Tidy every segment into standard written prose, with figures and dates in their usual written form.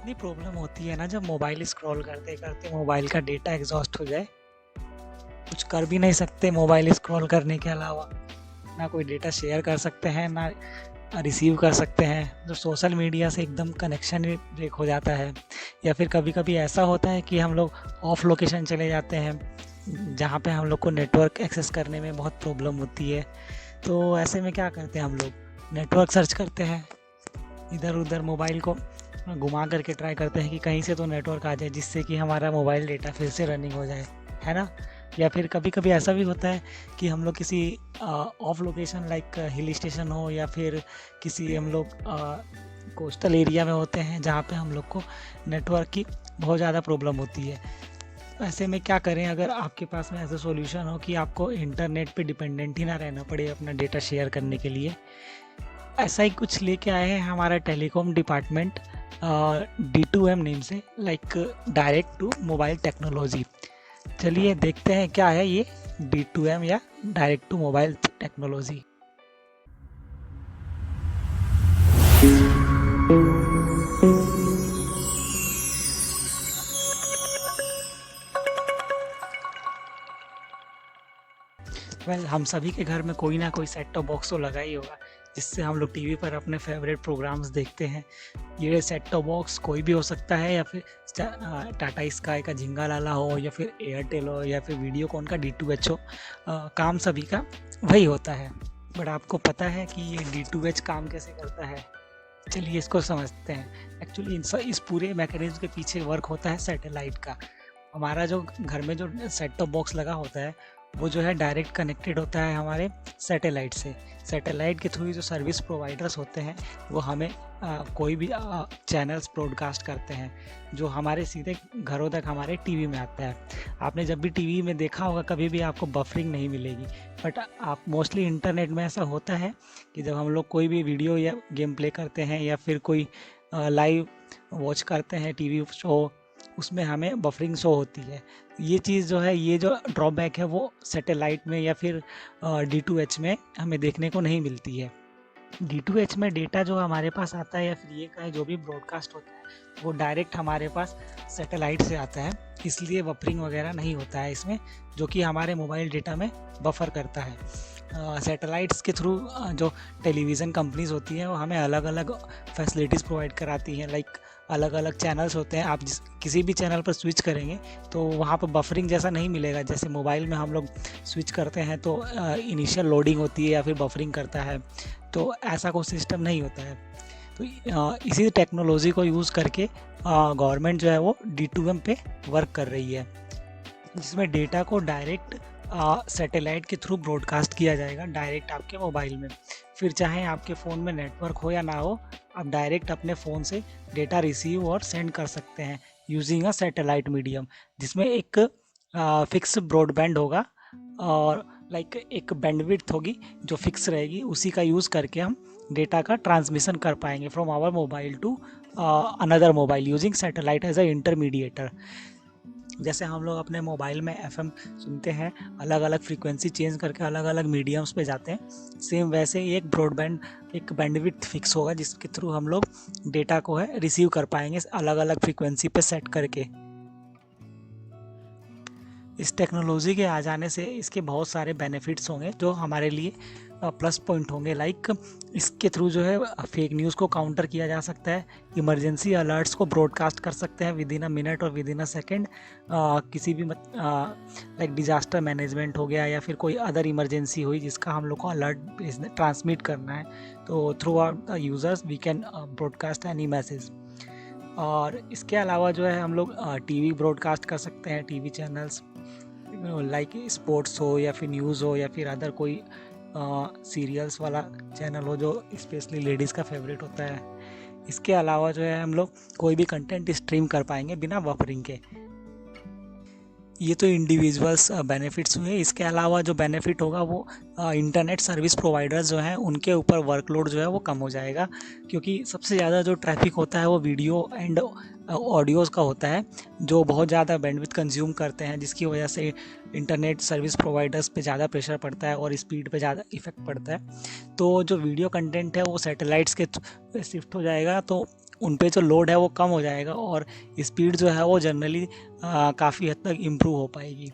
इतनी प्रॉब्लम होती है ना जब मोबाइल स्क्रॉल करते करते मोबाइल का डेटा एग्जॉस्ट हो जाए। कुछ कर भी नहीं सकते मोबाइल स्क्रॉल करने के अलावा। ना कोई डेटा शेयर कर सकते हैं ना रिसीव कर सकते हैं। जो सोशल मीडिया से एकदम कनेक्शन ही ब्रेक हो जाता है। या फिर कभी कभी ऐसा होता है कि हम लोग ऑफ लोकेशन चले जाते हैं जहाँ पे हम लोग को नेटवर्क एक्सेस करने में बहुत प्रॉब्लम होती है। तो ऐसे में क्या करते हैं हम लोग, नेटवर्क सर्च करते हैं, इधर उधर मोबाइल को घुमा करके ट्राई करते हैं कि कहीं से तो नेटवर्क आ जाए जिससे कि हमारा मोबाइल डेटा फिर से रनिंग हो जाए, है ना। या फिर कभी कभी ऐसा भी होता है कि हम लोग किसी of location like hill station हो या फिर किसी हम लोग कोस्टल एरिया में होते हैं जहाँ पे हम लोग को नेटवर्क की बहुत ज़्यादा प्रॉब्लम होती है। ऐसे में क्या करें, अगर आपके पास में ऐसा सॉल्यूशन हो कि आपको इंटरनेट पे डिपेंडेंट ही ना रहना पड़े अपना डेटा शेयर करने के लिए। ऐसा ही कुछ लेके आए हैं हमारा टेलीकॉम डिपार्टमेंट D2M नेम से, like direct to mobile technology. चलिए देखते हैं क्या है ये D2M या direct to mobile technology. Well हम सभी के घर में कोई ना कोई सेट टॉप बॉक्स तो लगा ही होगा जिससे हम लोग टीवी पर अपने फेवरेट प्रोग्राम्स देखते हैं। ये सेट टॉप बॉक्स कोई भी हो सकता है, या फिर टाटा स्काई का झिंगा लाला हो या फिर एयरटेल हो या फिर वीडियोकॉन का D2H हो। काम सभी का वही होता है। बट आपको पता है कि ये D2H काम कैसे करता है? चलिए इसको समझते हैं। एक्चुअली इस पूरे मैकेनिज्म के पीछे वर्क होता है सैटेलाइट का। हमारा जो घर में जो सेट टॉप बॉक्स लगा होता है वो जो है डायरेक्ट कनेक्टेड होता है हमारे सैटेलाइट से। सैटेलाइट के थ्रू जो सर्विस प्रोवाइडर्स होते हैं वो हमें कोई भी चैनल्स ब्रॉडकास्ट करते हैं जो हमारे सीधे घरों तक हमारे टीवी में आता है। आपने जब भी टीवी में देखा होगा कभी भी आपको बफरिंग नहीं मिलेगी, बट आप मोस्टली इंटरनेट में ऐसा होता है कि जब हम लोग कोई भी वीडियो या गेम प्ले करते हैं या फिर कोई लाइव वॉच करते हैं टीवी शो, उसमें हमें बफरिंग शो होती है। ये चीज़ जो है, ये जो ड्रॉबैक है वो सैटेलाइट में या फिर D2H में हमें देखने को नहीं मिलती है। D2H में डेटा जो हमारे पास आता है या फिर ये कहें जो भी ब्रॉडकास्ट होता है वो डायरेक्ट हमारे पास सैटेलाइट से आता है, इसलिए बफरिंग वगैरह नहीं होता है इसमें, जो कि हमारे मोबाइल डेटा में बफर करता है। सैटेलाइट्स के थ्रू जो टेलीविज़न कंपनीज होती हैं वो हमें अलग अलग फैसिलिटीज़ प्रोवाइड कराती हैं। लाइक अलग अलग चैनल्स होते हैं, आप किसी भी चैनल पर स्विच करेंगे तो वहाँ पर बफरिंग जैसा नहीं मिलेगा। जैसे मोबाइल में हम लोग स्विच करते हैं तो इनिशियल लोडिंग होती है या फिर बफरिंग करता है, तो ऐसा कोई सिस्टम नहीं होता है। तो इसी टेक्नोलॉजी को यूज़ करके गवर्नमेंट जो है वो D2M पे वर्क कर रही है, जिसमें डेटा को डायरेक्ट सैटेलाइट के थ्रू ब्रॉडकास्ट किया जाएगा डायरेक्ट आपके मोबाइल में। फिर चाहे आपके फ़ोन में नेटवर्क हो या ना हो, आप डायरेक्ट अपने फ़ोन से डेटा रिसीव और सेंड कर सकते हैं यूजिंग अ सैटेलाइट मीडियम, जिसमें एक फिक्स ब्रॉडबैंड होगा और लाइक एक बैंडविड्थ होगी जो फिक्स रहेगी। उसी का यूज़ करके हम डेटा का ट्रांसमिशन कर पाएंगे from our mobile to another mobile using satellite as a intermediator. जैसे हम लोग अपने मोबाइल में FM सुनते हैं, अलग अलग फ्रीक्वेंसी चेंज करके अलग अलग मीडियम्स पे जाते हैं, सेम वैसे ही एक ब्रॉडबैंड एक बैंडविड्थ फिक्स होगा जिसके थ्रू हम लोग डेटा को है रिसीव कर पाएंगे अलग अलग फ्रीक्वेंसी पे सेट करके। इस टेक्नोलॉजी के आ जाने से इसके बहुत सारे बेनिफिट्स होंगे जो हमारे लिए प्लस पॉइंट होंगे। लाइक इसके थ्रू जो है फेक न्यूज़ को काउंटर किया जा सकता है, इमरजेंसी अलर्ट्स को ब्रॉडकास्ट कर सकते हैं विद इन अ मिनट और विद इन अ सेकेंड। किसी भी लाइक डिजास्टर मैनेजमेंट हो गया या फिर कोई अदर इमरजेंसी हुई जिसका हम लोग को अलर्ट ट्रांसमिट करना है, तो throughout the users we can broadcast any message. और इसके अलावा जो है हम लोग TV ब्रॉडकास्ट कर सकते हैं, TV चैनल्स लाइक स्पोर्ट्स हो या फिर न्यूज़ हो या फिर अदर कोई सीरियल्स वाला चैनल हो जो स्पेशली लेडीज़ का फेवरेट होता है। इसके अलावा जो है हम लोग कोई भी कंटेंट स्ट्रीम कर पाएंगे बिना बफरिंग के। ये तो इंडिविजुअल्स बेनिफिट्स हुए। इसके अलावा जो बेनिफिट होगा वो इंटरनेट सर्विस प्रोवाइडर्स जो हैं उनके ऊपर वर्कलोड जो है वो कम हो जाएगा, क्योंकि सबसे ज़्यादा जो ट्रैफिक होता है वो वीडियो एंड ऑडियोज़ का होता है जो बहुत ज़्यादा बैंडविड्थ कंज्यूम करते हैं, जिसकी वजह से इंटरनेट सर्विस प्रोवाइडर्स पे ज़्यादा प्रेशर पड़ता है और स्पीड पे ज़्यादा इफेक्ट पड़ता है। तो जो वीडियो कंटेंट है वो सैटेलाइट्स के शिफ्ट हो जाएगा, तो उन पे जो लोड है वो कम हो जाएगा और स्पीड जो है वो जनरली काफ़ी हद तक इम्प्रूव हो पाएगी।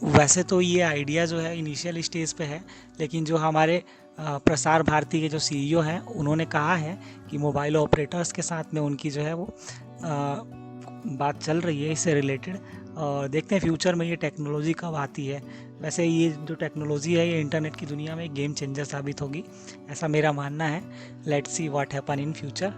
वैसे तो ये आइडिया जो है इनिशियल स्टेज पे है, लेकिन जो हमारे प्रसार भारती के जो सीईओ हैं उन्होंने कहा है कि मोबाइल ऑपरेटर्स के साथ में उनकी जो है वो बात चल रही है इससे रिलेटेड, और देखते हैं फ्यूचर में ये टेक्नोलॉजी कब आती है। वैसे ये जो टेक्नोलॉजी है ये इंटरनेट की दुनिया में एक गेम चेंजर साबित होगी, ऐसा मेरा मानना है। Let's see what happen in future.